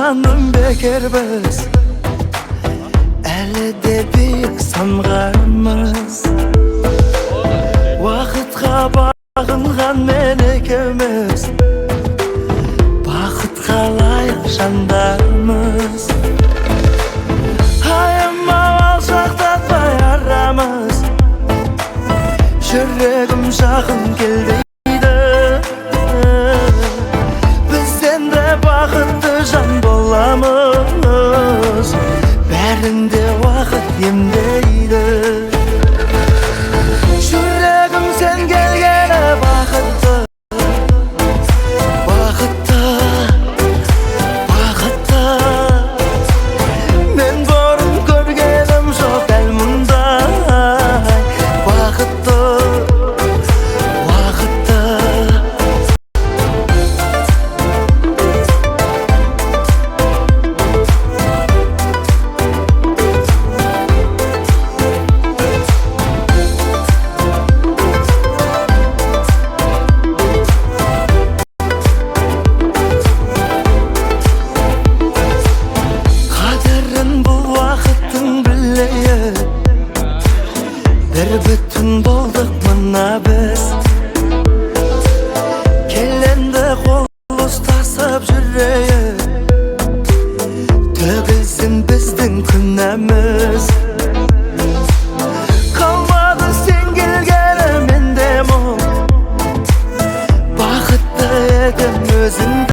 Canım bekerбіз, әлі де биік самғармыз. Уақытқа бағынған мен екеуміз, бақытқа лайық жандармыз. Аямау алшақтатпай арамыз, жүрегім жақын кел дейді. Бізден де бақытты жан боламыз, бәрінде уақыт емдейді. Жүрегім сен келгені бақытты, бақытты, бақытты. Мен бұрын көргенім жоқ дәл мұндай бақытты, бақытты. Bir bütün болдық мына біз, келемді қол ұстасып жүрейік.